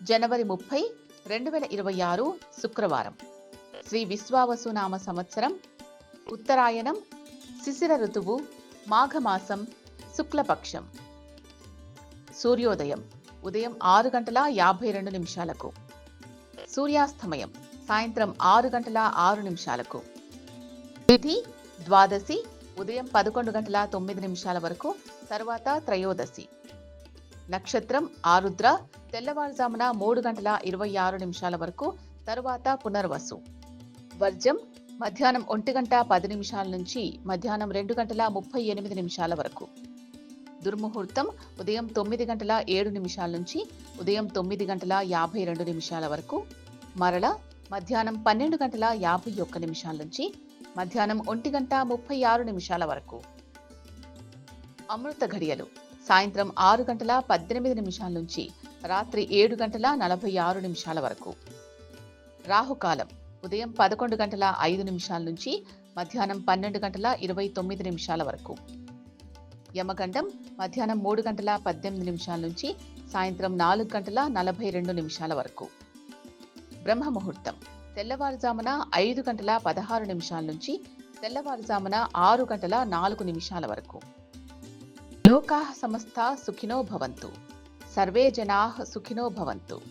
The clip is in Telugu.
జనవరి 30, 2026 శుక్రవారం. శ్రీ విశ్వావసునామ సంవత్సరం, ఉత్తరాయణం, శిశిర ఋతువు, మాఘమాసం, శుక్లపక్షం. సూర్యోదయం ఉదయం 6:52 సూర్యాస్తమయం సాయంత్రం 6:06. తిథి ద్వాదశి ఉదయం 11:09 వరకు, తర్వాత త్రయోదశి. నక్షత్రం ఆరుద్ర తెల్లవారుజామున 3:26 వరకు, తరువాత పునర్వసు. వర్జం మధ్యాహ్నం 1:10 నుంచి మధ్యాహ్నం 2:38 వరకు. దుర్ముహూర్తం ఉదయం 9:07 నుంచి ఉదయం 9:52 వరకు. మరల మధ్యాహ్నం 12:51 నుంచి మధ్యాహ్నం 1:36 వరకు. అమృత ఘడియలు సాయంత్రం 6:18 నుంచి రాత్రి 7:46 వరకు. రాహుకాలం ఉదయం 11:05 నుంచి మధ్యాహ్నం 12:29 వరకు. యమగండం మధ్యాహ్నం 3:18 నుంచి సాయంత్రం 4:42 వరకు. బ్రహ్మముహూర్తం తెల్లవారుజామున 5:16 నుంచి తెల్లవారుజామున 6:04 వరకు. లోకాః సమస్తాః సుఖినో భవంతు. సర్వే జనాః సుఖినో భవంతు.